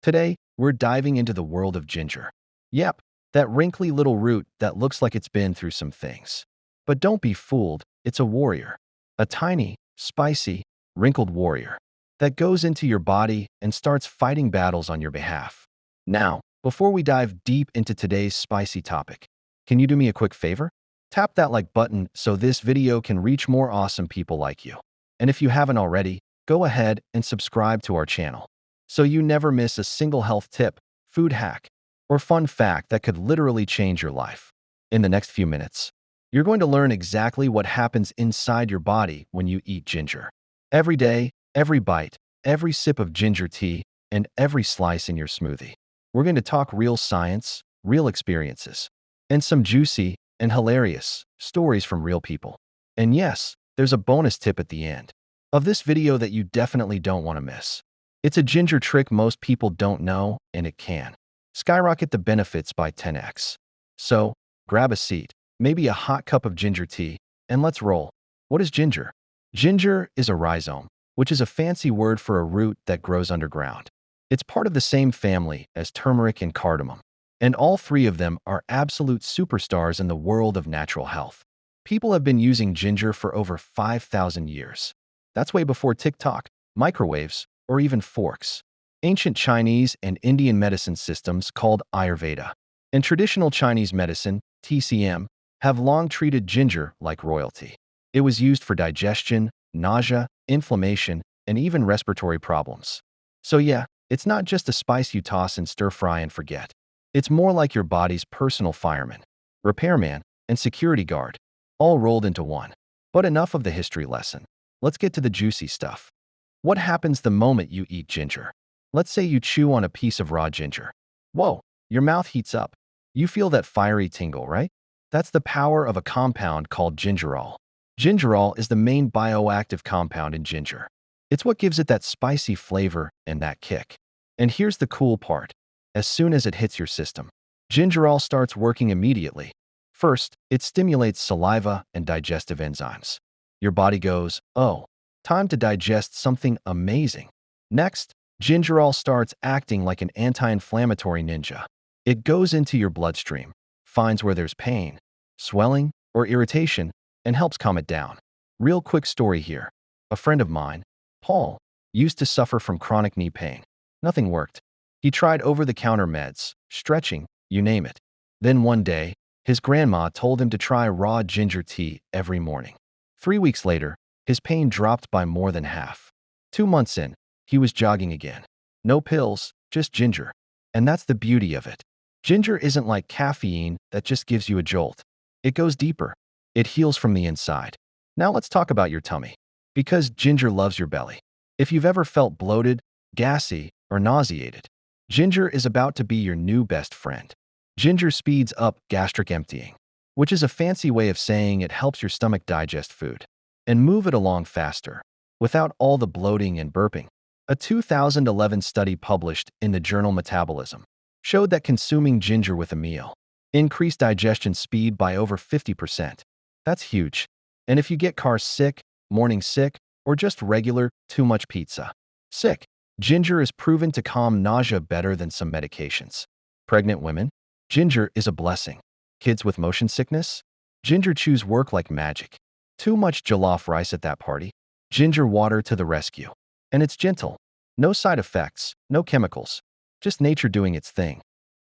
Today, we're diving into the world of ginger. Yep, that wrinkly little root that looks like it's been through some things. But don't be fooled, it's a warrior. A tiny, spicy, wrinkled warrior that goes into your body and starts fighting battles on your behalf. Now, before we dive deep into today's spicy topic, can you do me a quick favor? Tap that like button so this video can reach more awesome people like you. And if you haven't already, go ahead and subscribe to our channel so you never miss a single health tip, food hack, or fun fact that could literally change your life. In the next few minutes, you're going to learn exactly what happens inside your body when you eat ginger. Every day, every bite, every sip of ginger tea, and every slice in your smoothie. We're going to talk real science, real experiences, and some juicy and hilarious stories from real people. And yes, there's a bonus tip at the end of this video that you definitely don't want to miss. It's a ginger trick most people don't know, and it can skyrocket the benefits by 10x. So, grab a seat, maybe a hot cup of ginger tea, and let's roll. What is ginger? Ginger is a rhizome, which is a fancy word for a root that grows underground. It's part of the same family as turmeric and cardamom, and all three of them are absolute superstars in the world of natural health. People have been using ginger for over 5,000 years. That's way before TikTok, microwaves, or even forks. Ancient Chinese and Indian medicine systems called Ayurveda and traditional Chinese medicine, TCM, have long treated ginger like royalty. It was used for digestion, nausea, inflammation, and even respiratory problems. So yeah, it's not just a spice you toss and stir fry and forget. It's more like your body's personal fireman, repairman, and security guard, all rolled into one. But enough of the history lesson. Let's get to the juicy stuff. What happens the moment you eat ginger? Let's say you chew on a piece of raw ginger. Whoa, your mouth heats up. You feel that fiery tingle, right? That's the power of a compound called gingerol. Gingerol is the main bioactive compound in ginger. It's what gives it that spicy flavor and that kick. And here's the cool part. As soon as it hits your system, gingerol starts working immediately. First, it stimulates saliva and digestive enzymes. Your body goes, oh, time to digest something amazing. Next, gingerol starts acting like an anti-inflammatory ninja. It goes into your bloodstream, finds where there's pain, swelling, or irritation, and helps calm it down. Real quick story here. A friend of mine, Paul, used to suffer from chronic knee pain. Nothing worked. He tried over-the-counter meds, stretching, you name it. Then one day, his grandma told him to try raw ginger tea every morning. 3 weeks later, his pain dropped by more than half. 2 months in, he was jogging again. No pills, just ginger. And that's the beauty of it. Ginger isn't like caffeine that just gives you a jolt. It goes deeper. It heals from the inside. Now let's talk about your tummy. Because ginger loves your belly. If you've ever felt bloated, gassy, or nauseated, ginger is about to be your new best friend. Ginger speeds up gastric emptying, which is a fancy way of saying it helps your stomach digest food and move it along faster, without all the bloating and burping. A 2011 study published in the journal Metabolism showed that consuming ginger with a meal increased digestion speed by over 50%. That's huge. And if you get car sick, morning sick, or just regular too much pizza sick, ginger is proven to calm nausea better than some medications. Pregnant women, ginger is a blessing. Kids with motion sickness, ginger chews work like magic. Too much jollof rice at that party, ginger water to the rescue. And it's gentle. No side effects, no chemicals, just nature doing its thing.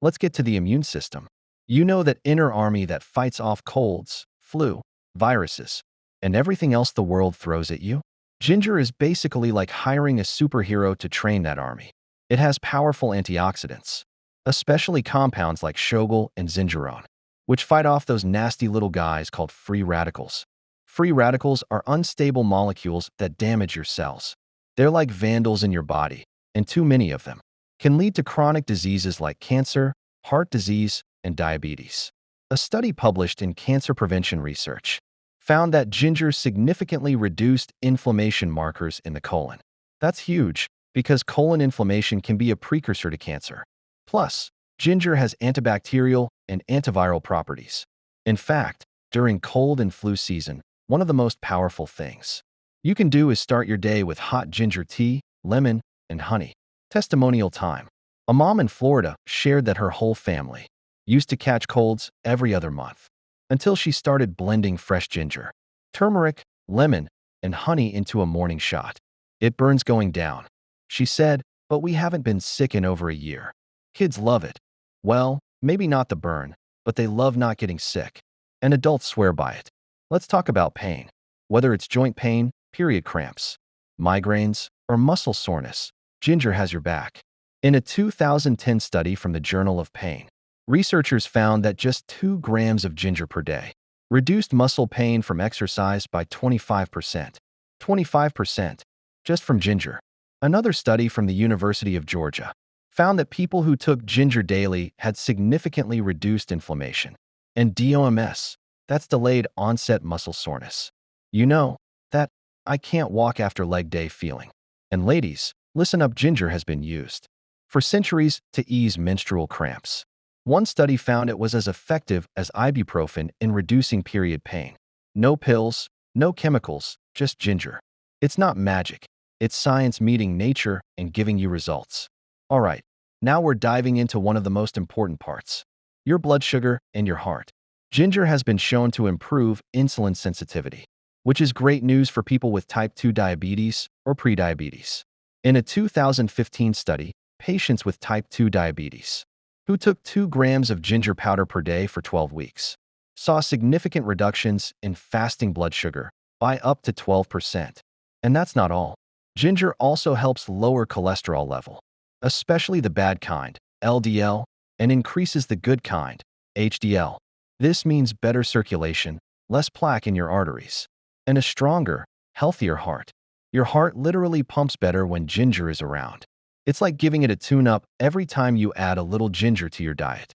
Let's get to the immune system. You know that inner army that fights off colds, flu, viruses, and everything else the world throws at you? Ginger is basically like hiring a superhero to train that army. It has powerful antioxidants, especially compounds like shogal and zingerone, which fight off those nasty little guys called free radicals. Free radicals are unstable molecules that damage your cells. They're like vandals in your body, and too many of them can lead to chronic diseases like cancer, heart disease, and diabetes. A study published in Cancer Prevention Research found that ginger significantly reduced inflammation markers in the colon. That's huge, because colon inflammation can be a precursor to cancer. Plus, ginger has antibacterial and antiviral properties. In fact, during cold and flu season, one of the most powerful things you can do is start your day with hot ginger tea, lemon, and honey. Testimonial time. A mom in Florida shared that her whole family used to catch colds every other month until she started blending fresh ginger, turmeric, lemon, and honey into a morning shot. It burns going down, she said, but we haven't been sick in over a year. Kids love it. Well, maybe not the burn, but they love not getting sick. And adults swear by it. Let's talk about pain. Whether it's joint pain, period cramps, migraines, or muscle soreness, ginger has your back. In a 2010 study from the Journal of Pain, researchers found that just 2 grams of ginger per day reduced muscle pain from exercise by 25%. 25%, just from ginger. Another study from the University of Georgia found that people who took ginger daily had significantly reduced inflammation and DOMS, that's delayed onset muscle soreness. You know, that I can't walk after leg day feeling. And ladies, listen up, ginger has been used for centuries to ease menstrual cramps. One study found it was as effective as ibuprofen in reducing period pain. No pills, no chemicals, just ginger. It's not magic. It's science meeting nature and giving you results. All right, now we're diving into one of the most important parts: your blood sugar and your heart. Ginger has been shown to improve insulin sensitivity, which is great news for people with type 2 diabetes or prediabetes. In a 2015 study, patients with type 2 diabetes who took 2 grams of ginger powder per day for 12 weeks saw significant reductions in fasting blood sugar by up to 12%. And that's not all. Ginger also helps lower cholesterol level, especially the bad kind, LDL, and increases the good kind, HDL. This means better circulation, less plaque in your arteries, and a stronger, healthier heart. Your heart literally pumps better when ginger is around. It's like giving it a tune-up every time you add a little ginger to your diet.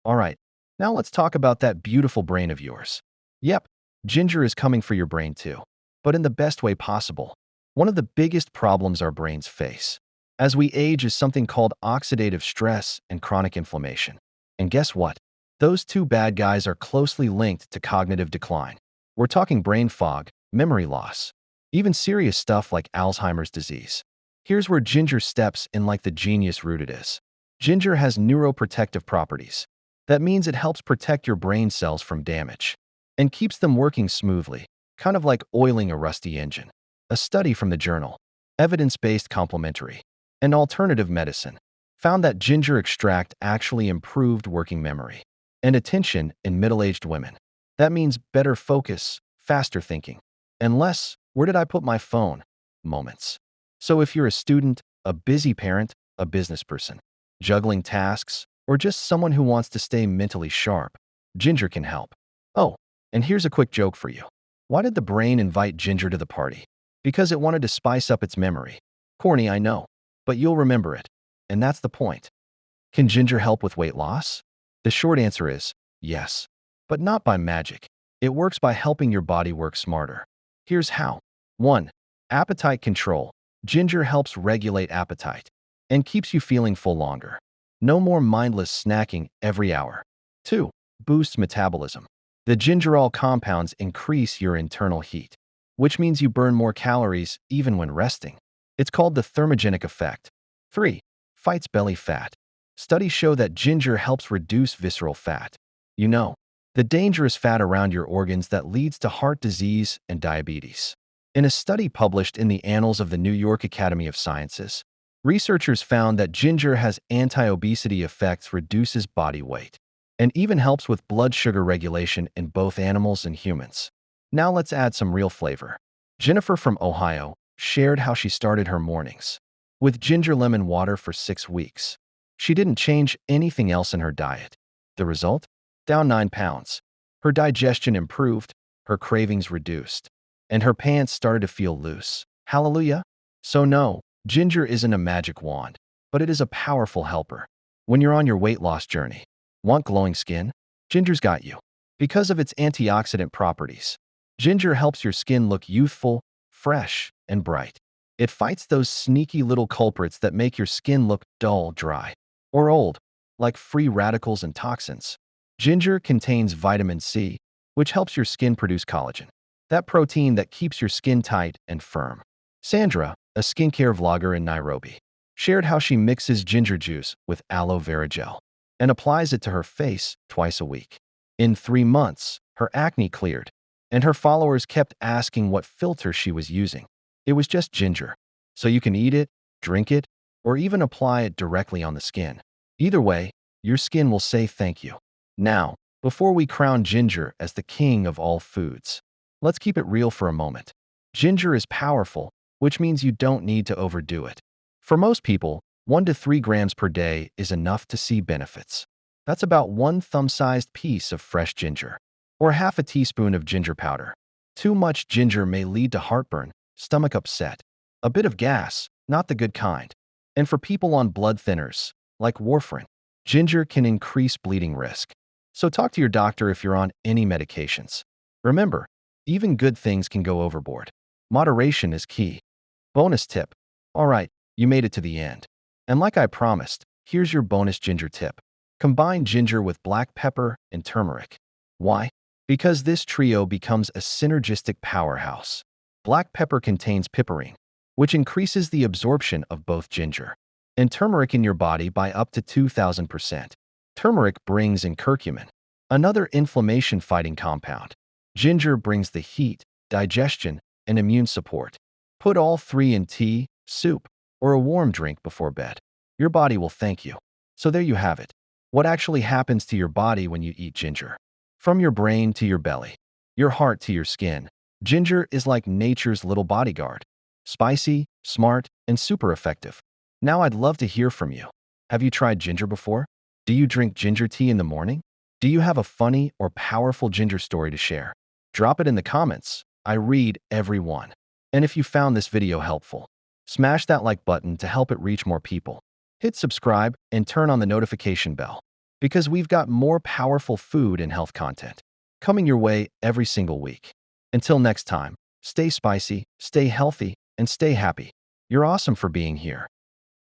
All right, now let's talk about that beautiful brain of yours. Yep, ginger is coming for your brain too, but in the best way possible. One of the biggest problems our brains face as we age is something called oxidative stress and chronic inflammation. And guess what? Those two bad guys are closely linked to cognitive decline. We're talking brain fog, memory loss, even serious stuff like Alzheimer's disease. Here's where ginger steps in like the genius root it is. Ginger has neuroprotective properties. That means it helps protect your brain cells from damage and keeps them working smoothly, kind of like oiling a rusty engine. A study from the journal Evidence-Based Complementary and Alternative Medicine found that ginger extract actually improved working memory and attention in middle-aged women. That means better focus, faster thinking, and less "where did I put my phone?" moments. So if you're a student, a busy parent, a business person, juggling tasks, or just someone who wants to stay mentally sharp, ginger can help. Oh, and here's a quick joke for you. Why did the brain invite ginger to the party? Because it wanted to spice up its memory. Corny, I know, but you'll remember it. And that's the point. Can ginger help with weight loss? The short answer is yes, but not by magic. It works by helping your body work smarter. Here's how. 1. Appetite control. Ginger helps regulate appetite and keeps you feeling full longer. No more mindless snacking every hour. 2. Boosts metabolism. The gingerol compounds increase your internal heat, which means you burn more calories even when resting. It's called the thermogenic effect. 3. Fights belly fat. Studies show that ginger helps reduce visceral fat. You know, the dangerous fat around your organs that leads to heart disease and diabetes. In a study published in the Annals of the New York Academy of Sciences, researchers found that ginger has anti-obesity effects, reduces body weight, and even helps with blood sugar regulation in both animals and humans. Now let's add some real flavor. Jennifer from Ohio shared how she started her mornings with ginger lemon water for 6 weeks. She didn't change anything else in her diet. The result? Down 9 pounds. Her digestion improved, her cravings reduced, and her pants started to feel loose. Hallelujah! So no, ginger isn't a magic wand, but it is a powerful helper. When you're on your weight loss journey, want glowing skin? Ginger's got you. Because of its antioxidant properties, ginger helps your skin look youthful, fresh, and bright. It fights those sneaky little culprits that make your skin look dull, dry, or old, like free radicals and toxins. Ginger contains vitamin C, which helps your skin produce collagen, that protein that keeps your skin tight and firm. Sandra, a skincare vlogger in Nairobi, shared how she mixes ginger juice with aloe vera gel and applies it to her face twice a week. In 3 months, her acne cleared, and her followers kept asking what filter she was using. It was just ginger, so you can eat it, drink it, or even apply it directly on the skin. Either way, your skin will say thank you. Now, before we crown ginger as the king of all foods, let's keep it real for a moment. Ginger is powerful, which means you don't need to overdo it. For most people, 1 to 3 grams per day is enough to see benefits. That's about 1 thumb-sized piece of fresh ginger, or half a teaspoon of ginger powder. Too much ginger may lead to heartburn, stomach upset, a bit of gas, not the good kind. And for people on blood thinners, like warfarin, ginger can increase bleeding risk. So talk to your doctor if you're on any medications. Remember, even good things can go overboard. Moderation is key. Bonus tip. All right, you made it to the end. And like I promised, here's your bonus ginger tip. Combine ginger with black pepper and turmeric. Why? Because this trio becomes a synergistic powerhouse. Black pepper contains piperine, which increases the absorption of both ginger and turmeric in your body by up to 2,000%. Turmeric brings in curcumin, another inflammation-fighting compound. Ginger brings the heat, digestion, and immune support. Put all 3 in tea, soup, or a warm drink before bed. Your body will thank you. So there you have it. What actually happens to your body when you eat ginger? From your brain to your belly, your heart to your skin, ginger is like nature's little bodyguard. Spicy, smart, and super effective. Now I'd love to hear from you. Have you tried ginger before? Do you drink ginger tea in the morning? Do you have a funny or powerful ginger story to share? Drop it in the comments. I read every one. And if you found this video helpful, smash that like button to help it reach more people. Hit subscribe and turn on the notification bell, because we've got more powerful food and health content coming your way every single week. Until next time, stay spicy, stay healthy, and stay happy. You're awesome for being here.